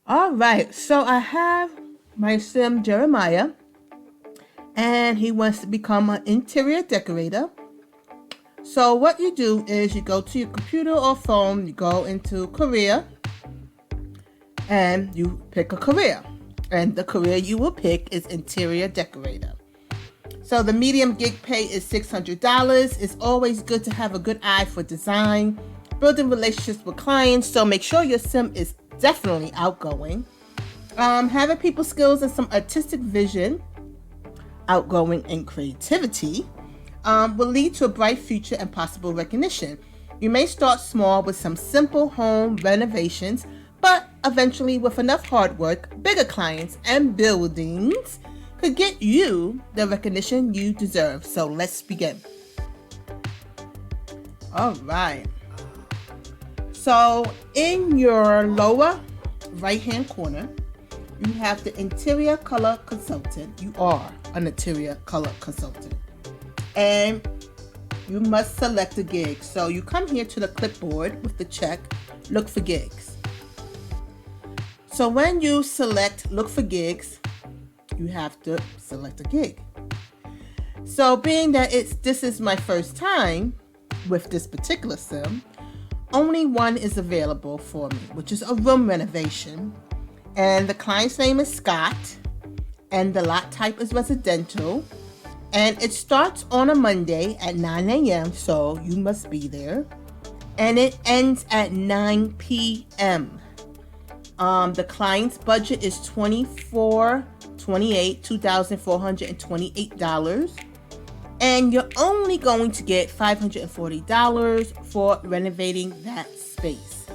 All right, so I have my sim Jeremiah, and he wants to become an interior decorator. So what you do is you go to your computer or phone, you go into career, and you pick a career. And the career you will pick is interior decorator. So the medium gig pay is $600. It's always good to have a good eye for design, building relationships with clients. So make sure your sim is definitely outgoing. Having people skills and some artistic vision, outgoing and creativity, will lead to a bright future and possible recognition. You may start small with some simple home renovations, but eventually, with enough hard work, bigger clients and buildings could get you the recognition you deserve. So let's begin. All right. So in your lower right-hand corner, you have the interior color consultant. You are an interior color consultant. And you must select a gig. So you come here to the clipboard with the check, look for gigs. So when you select look for gigs, you have to select a gig. So being that this is my first time with this particular sim, only one is available for me, which is a room renovation. And the client's name is Scott, and the lot type is residential. And it starts on a Monday at 9 a.m., so you must be there. And it ends at 9 p.m. The client's budget is $2,428. And you're only going to get $540 for renovating that space.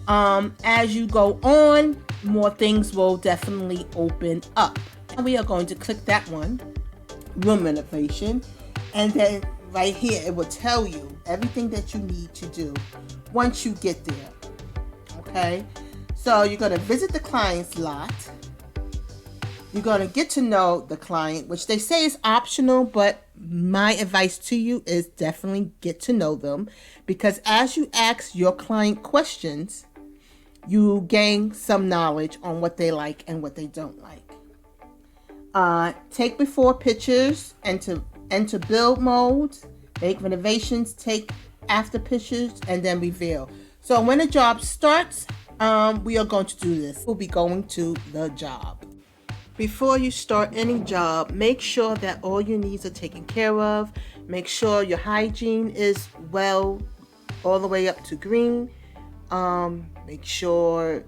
As you go on, more things will definitely open up. We are going to click that one, room renovation, and then right here it will tell you everything that you need to do once you get there. Okay, so you're going to visit the client's lot. You're going to get to know the client, which they say is optional, but my advice to you is definitely get to know them, because as you ask your client questions, you gain some knowledge on what they like and what they don't like. Take before pictures, enter build modes, make renovations, take after pictures, and then reveal. So when the job starts, we are going to do this. We'll be going to the job. Before you start any job, make sure that all your needs are taken care of. Make sure your hygiene is well, all the way up to green. Make sure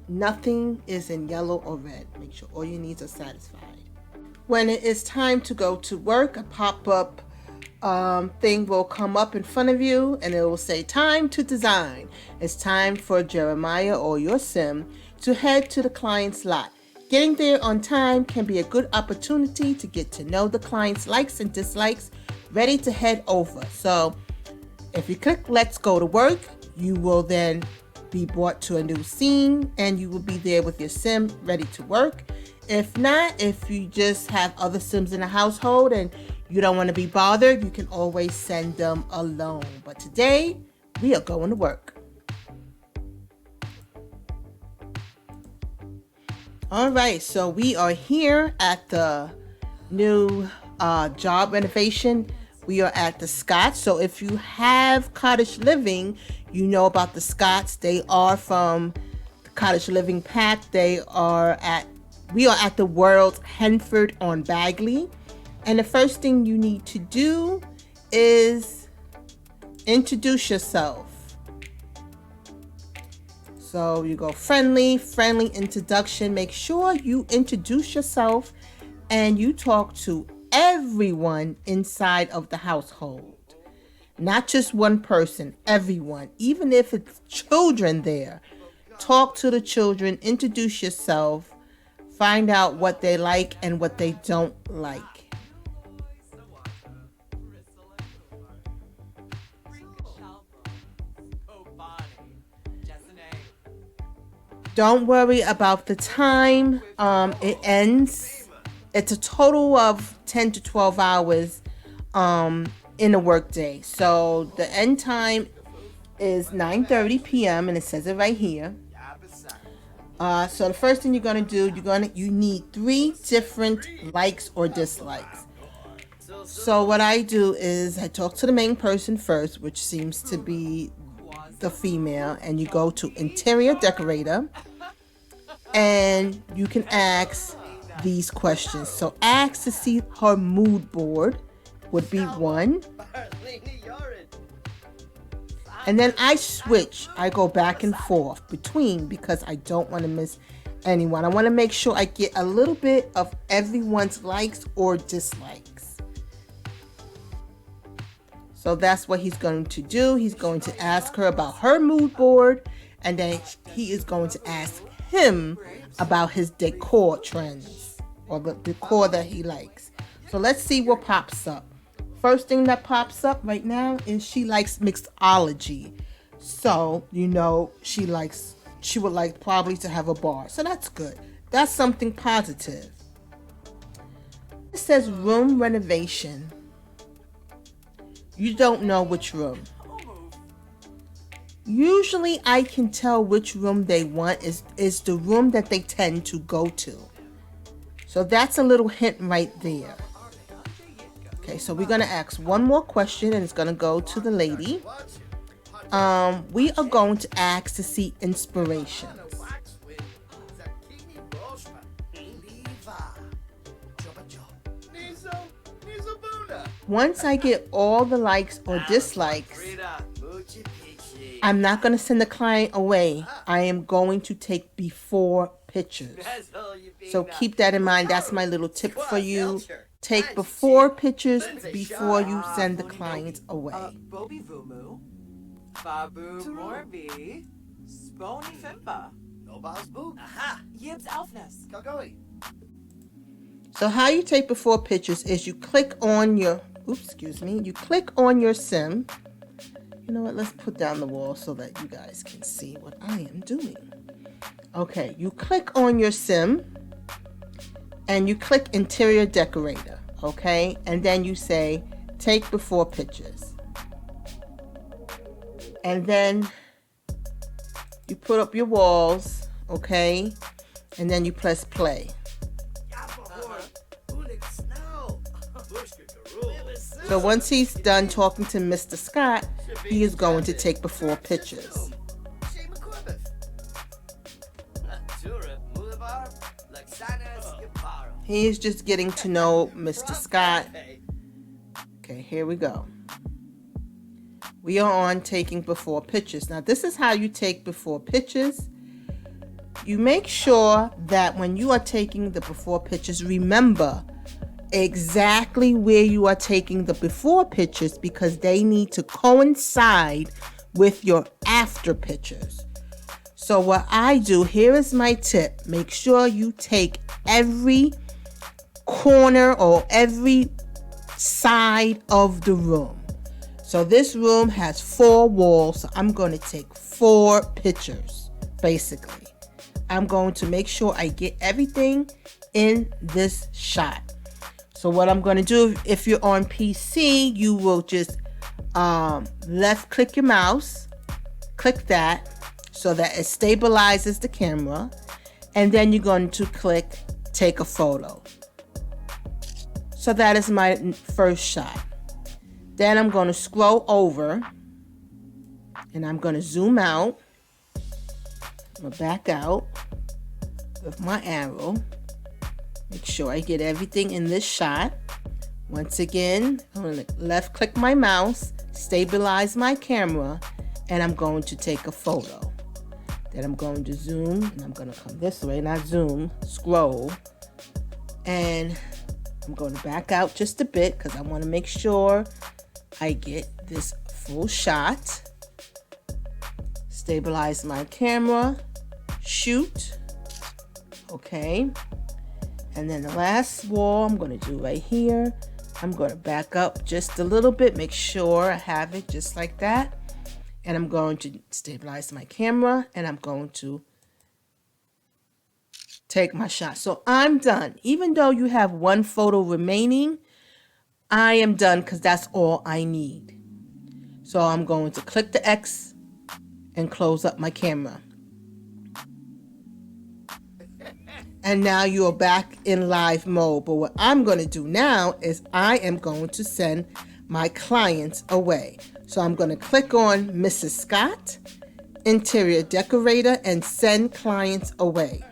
nothing is in yellow or red. Make sure all your needs are satisfied. When it is time to go to work, a pop-up thing will come up in front of you, and it will say time to design. It's time for Jeremiah or your sim to head to the client's lot. Getting there on time can be a good opportunity to get to know the client's likes and dislikes, ready to head over. So if you click let's go to work, you will then be brought to a new scene, and you will be there with your sim ready to work. If not, if you just have other sims in the household and you don't want to be bothered, you can always send them alone. But today, we are going to work. All right, so we are here at the new job renovation. We are at the Scotts. So if you have cottage living, you know about the Scotts. They are from the Cottage Living Pack. We are at the World Henford on Bagley. And the first thing you need to do is introduce yourself. So you go friendly introduction. Make sure you introduce yourself and you talk to everyone inside of the household. Not just one person, everyone. Even if it's children there, talk to the children, introduce yourself, find out what they like and what they don't like. Don't worry about the time. It ends. It's a total of 10 to 12 hours in a workday. So the end time is 9:30 p.m. and it says it right here. So the first thing you're gonna do, you need 3 different likes or dislikes. So what I do is I talk to the main person first, which seems to be the female, and you go to interior decorator, and you can ask these questions. So ask to see her mood board would be 1. And then I switch. I go back and forth between because I don't want to miss anyone. I want to make sure I get a little bit of everyone's likes or dislikes. So that's what he's going to do. He's going to ask her about her mood board, and then he is going to ask him about his decor trends or the decor that he likes. So let's see what pops up. First thing that pops up right now is she likes mixology. So, she would like probably to have a bar. So that's good. That's something positive. It says room renovation. You don't know which room. Usually I can tell which room they want is the room that they tend to go to. So that's a little hint right there. Okay, so we're going to ask one more question, and it's going to go to the lady. We are going to ask to see inspirations. Once I get all the likes or dislikes, I'm not going to send the client away. I am going to take before pictures. So keep that in mind. That's my little tip for you. Take before pictures before you send the clients away. So how you take before pictures is you click on your, you click on your sim. You know what, let's put down the wall so that you guys can see what I am doing. Okay, you click on your sim and you click interior decorator, okay? And then you say take before pictures. And then you put up your walls, okay? And then you press play. So once he's done talking to Mr. Scott, he is going to take before pictures. He is just getting to know Mr. Scott. Okay, here we go. We are on taking before pictures. Now, this is how you take before pictures. You make sure that when you are taking the before pictures, remember exactly where you are taking the before pictures because they need to coincide with your after pictures. So what I do, here is my tip. Make sure you take every corner or every side of the room. So this room has 4 walls, so I'm going to take 4 pictures, basically. I'm going to make sure I get everything in this shot. So what I'm going to do, if you're on PC, you will just left click your mouse, click that so that it stabilizes the camera, and then you're going to click take a photo. So that is my first shot. Then I'm going to scroll over and I'm going to zoom out. I'm going to back out with my arrow. Make sure I get everything in this shot. Once again, I'm going to left click my mouse, stabilize my camera, and I'm going to take a photo. Then I'm going to zoom, and I'm going to come this way, not zoom, scroll. And I'm going to back out just a bit because I want to make sure I get this full shot. Stabilize my camera, shoot. Okay. And then the last wall I'm going to do right here. I'm going to back up just a little bit, make sure I have it just like that. And I'm going to stabilize my camera and I'm going to take my shot. So I'm done. Even though you have 1 photo remaining, I am done because that's all I need. So I'm going to click the X and close up my camera. And now you are back in live mode. But what I'm going to do now is I am going to send my clients away. So I'm going to click on Mrs. Scott, Interior Decorator, and send clients away.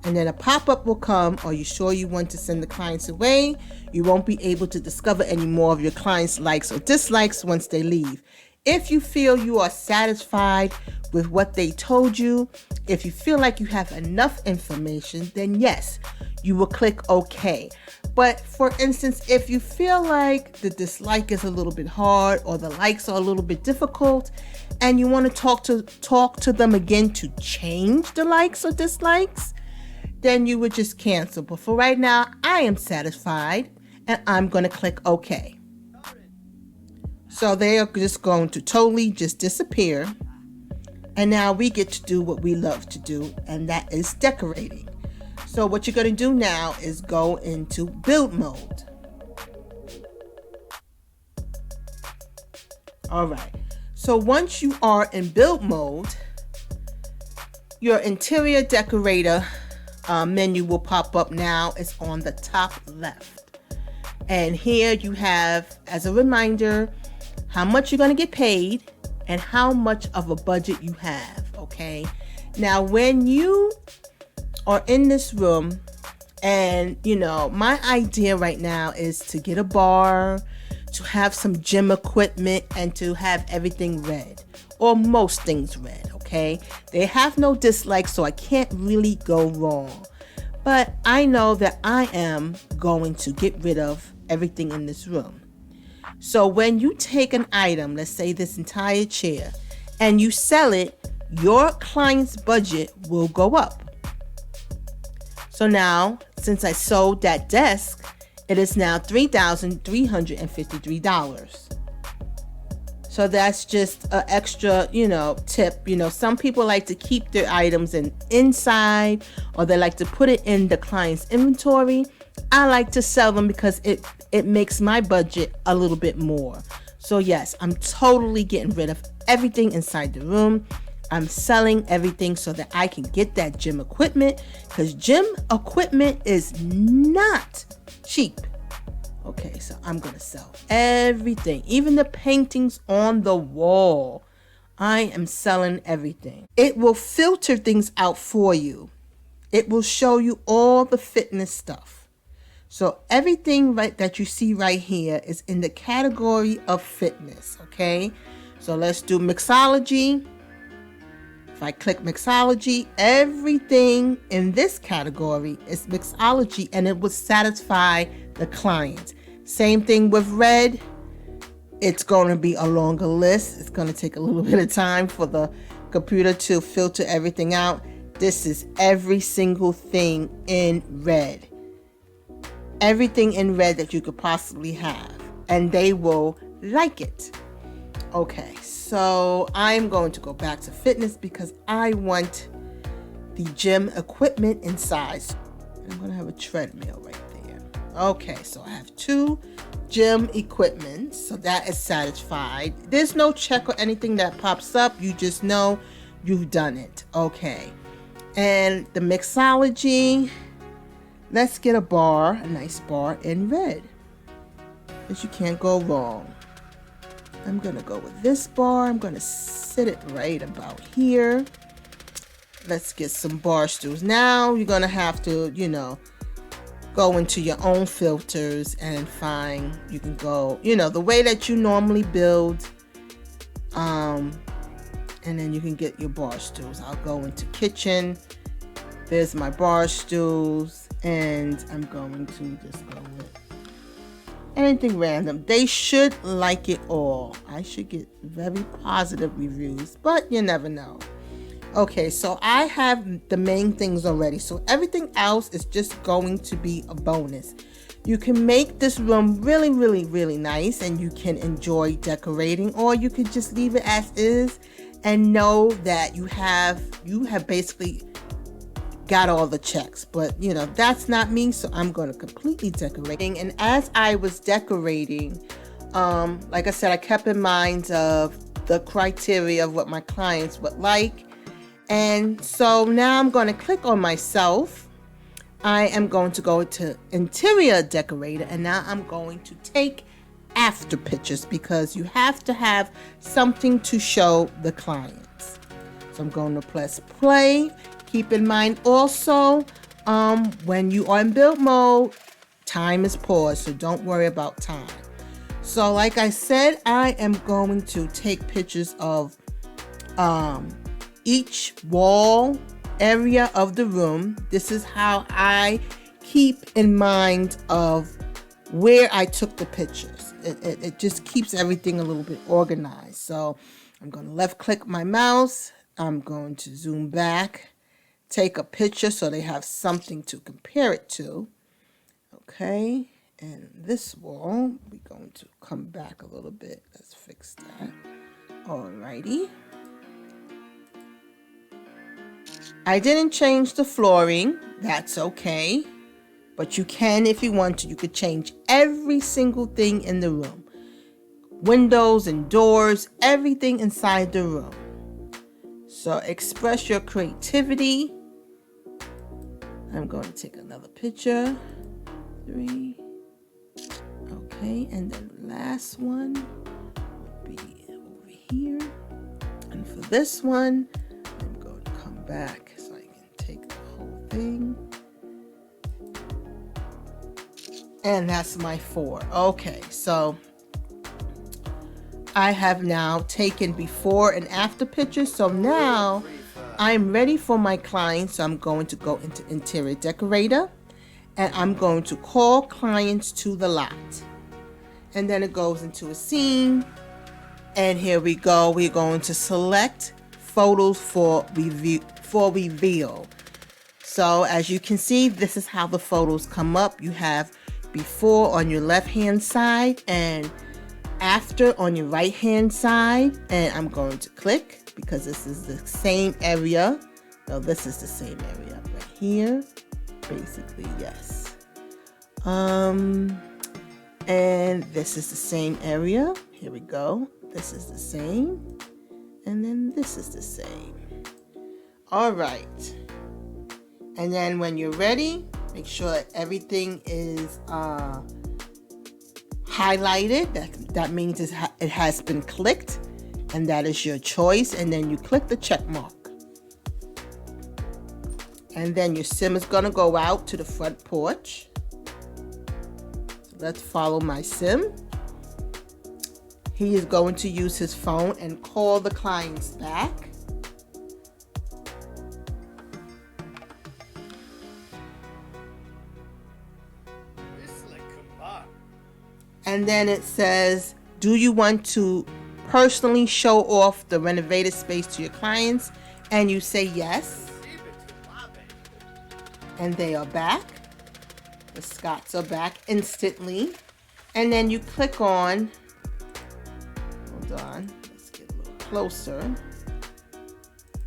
And then a pop-up will come. Are you sure you want to send the clients away? You won't be able to discover any more of your clients' likes or dislikes once they leave. If you feel you are satisfied with what they told you, if you feel like you have enough information, then yes, you will click OK. But for instance, if you feel like the dislike is a little bit hard or the likes are a little bit difficult and you want to talk to them again to change the likes or dislikes, then you would just cancel. But for right now, I am satisfied and I'm going to click OK. So they are just going to totally just disappear. And now we get to do what we love to do, and that is decorating. So what you're going to do now is go into build mode. All right. So once you are in build mode, your interior decorator menu will pop up now. It's on the top left. And here you have, as a reminder, how much you're going to get paid and how much of a budget you have, okay? Now, when you are in this room and, my idea right now is to get a bar, to have some gym equipment, and to have everything red, or most things red, okay? They have no dislikes, so I can't really go wrong. But I know that I am going to get rid of everything in this room. So when you take an item, let's say this entire chair, and you sell it, your client's budget will go up. So now, since I sold that desk, it is now $3,353. So that's just an extra, tip. Some people like to keep their items inside, or they like to put it in the client's inventory. I like to sell them because it makes my budget a little bit more. So yes, I'm totally getting rid of everything inside the room. I'm selling everything so that I can get that gym equipment, because gym equipment is not cheap. Okay, so I'm going to sell everything, even the paintings on the wall. I am selling everything. It will filter things out for you. It will show you all the fitness stuff. So everything that you see right here is in the category of fitness, okay? So let's do mixology. If I click mixology, everything in this category is mixology, and it will satisfy the client. Same thing with red. It's going to be a longer list. It's going to take a little bit of time for the computer to filter everything out. This is every single thing in red. Everything in red that you could possibly have, and they will like it. Okay, so I'm going to go back to fitness because I want the gym equipment inside. I'm going to have a treadmill right there. Okay, so I have 2 gym equipment, so that is satisfied. There's no check or anything that pops up. You just know you've done it. Okay, and the mixology, let's get a bar, a nice bar in red, because you can't go wrong. I'm going to go with this bar. I'm going to sit it right about here. Let's get some bar stools. Now you're going to have to, go into your own filters and find, you can go, the way that you normally build. And then you can get your bar stools. I'll go into kitchen. There's my bar stools. And I'm going to just go with anything random. They should like it all. I should get very positive reviews, but you never know. Okay, so I have the main things already. So everything else is just going to be a bonus. You can make this room really, really, really nice, and you can enjoy decorating, or you could just leave it as is and know that you have basically got all the checks. But that's not me, so I'm going to completely decorating. And as I was decorating, like I said, I kept in mind of the criteria of what my clients would like, And so now I'm going to click on myself. I am going to go to interior decorator, and now I'm going to take after pictures because you have to have something to show the clients. So I'm going to press play. Keep in mind also, when you are in build mode, time is paused, so don't worry about time. So like I said, I am going to take pictures of each wall area of the room. This is how I keep in mind of where I took the pictures. It just keeps everything a little bit organized. So I'm going to left click my mouse. I'm going to zoom back, take a picture so they have something to compare it to. Okay, and this wall, we're going to come back a little bit. Let's fix that. Alrighty. I didn't change the flooring. That's okay. But you can if you want to. You could change every single thing in the room. Windows and doors, everything inside the room. So express your creativity. I'm going to take another picture. 3. Okay, and then the last one will be over here. And for this one, I'm going to come back so I can take the whole thing. And that's my 4. Okay, so I have now taken before and after pictures. So now I'm ready for my client. So I'm going to go into interior decorator and I'm going to call clients to the lot. And then it goes into a scene. And here we go. We're going to select photos for reveal. So as you can see, this is how the photos come up. You have before on your left hand side and after on your right hand side. And I'm going to click because this is the same area. No, this is the same area right here. Basically, yes. And this is the same area. Here we go. This is the same. And then this is the same. All right. And then when you're ready, make sure that everything is highlighted. That means it has been clicked, and that is your choice. And then you click the check mark. And then your sim is going to go out to the front porch. So let's follow my sim. He is going to use his phone and call the clients back. And then it says, do you want to personally show off the renovated space to your clients? And you say yes. And they are back. The Scotts are back instantly. And then you click on, hold on, let's get a little closer.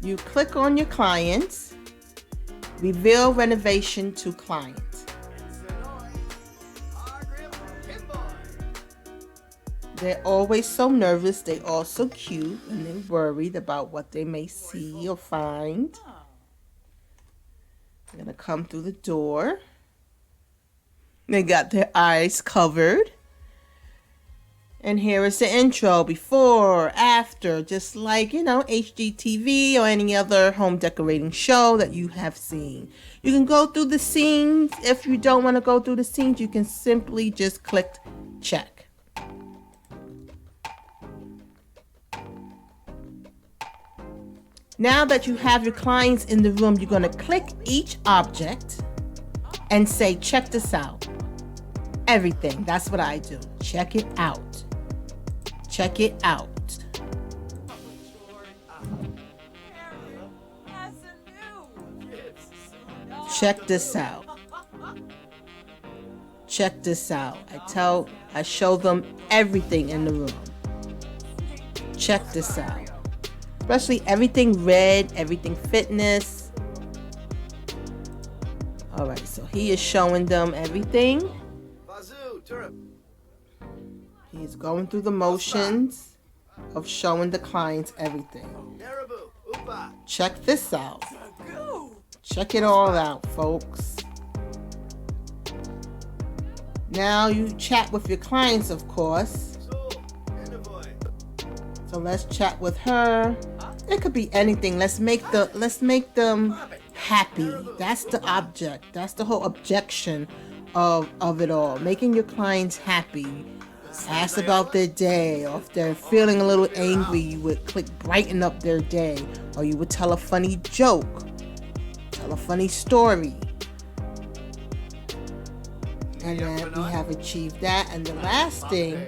You click on your clients, reveal renovation to client. They're always so nervous. They are so cute and they're worried about what they may see or find. They're going to come through the door. They got their eyes covered. And here is the intro, before, after, just like, HGTV or any other home decorating show that you have seen. You can go through the scenes. If you don't want to go through the scenes, you can simply just click check. Now that you have your clients in the room, you're going to click each object and say, check this out. Everything. That's what I do. Check it out. Check it out. Check this out. Check this out. I show them everything in the room. Check this out. Especially everything red, everything fitness. All right, so he is showing them everything. He's going through the motions of showing the clients everything. Check this out. Check it all out, folks. Now you chat with your clients, of course. So let's chat with her. It could be anything. Let's make them happy. That's the object. That's the whole objection of it all. Making your clients happy. Ask about their day, or if they're feeling a little angry, you would click brighten up their day, or you would tell a funny joke, tell a funny story. And then we have achieved that. And the last thing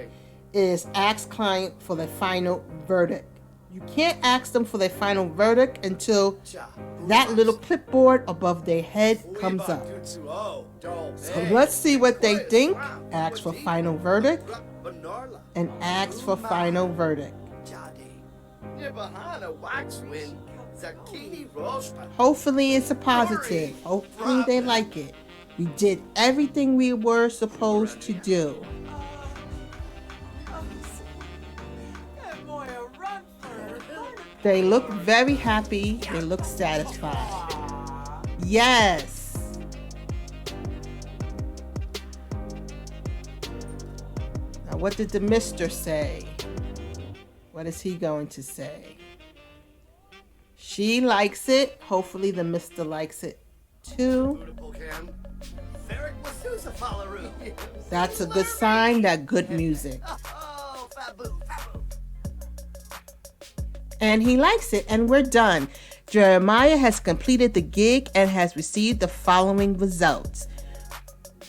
is ask client for the final verdict. You can't ask them for their final verdict until that little clipboard above their head comes up. So let's see what they think. Ask for final verdict and ask for final verdict. Hopefully it's a positive. Hopefully they like it. We did everything we were supposed to do. They look very happy. They look satisfied. Yes. Now, what did the mister say? What is he going to say? She likes it. Hopefully the mister likes it too. That's a good sign. That good music. And he likes it, and we're done. Jeremiah has completed the gig and has received the following results.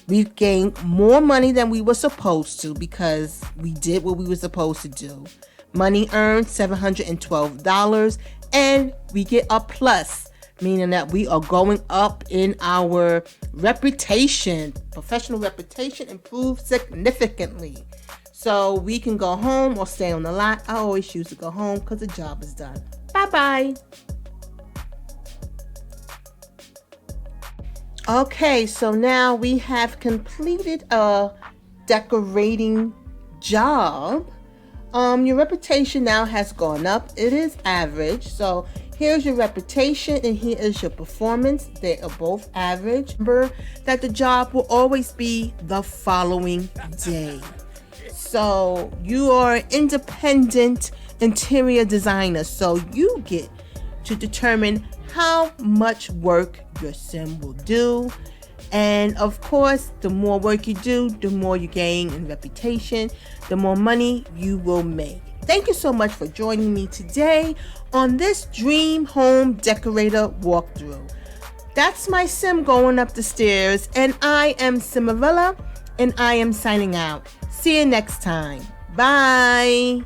We've gained more money than we were supposed to because we did what we were supposed to do. Money earned $712, and we get a plus, meaning that we are going up in our reputation. Professional reputation improved significantly. So we can go home or stay on the lot. I always choose to go home because the job is done. Bye-bye. Okay, so now we have completed a decorating job. Your reputation now has gone up. It is average. So here's your reputation and here is your performance. They are both average. Remember that the job will always be the following day. So you are an independent interior designer, so you get to determine how much work your sim will do. And of course, the more work you do, the more you gain in reputation, the more money you will make. Thank you so much for joining me today on this Dream Home Decorator walkthrough. That's my sim going up the stairs, and I am Cimarella, and I am signing out. See you next time. Bye.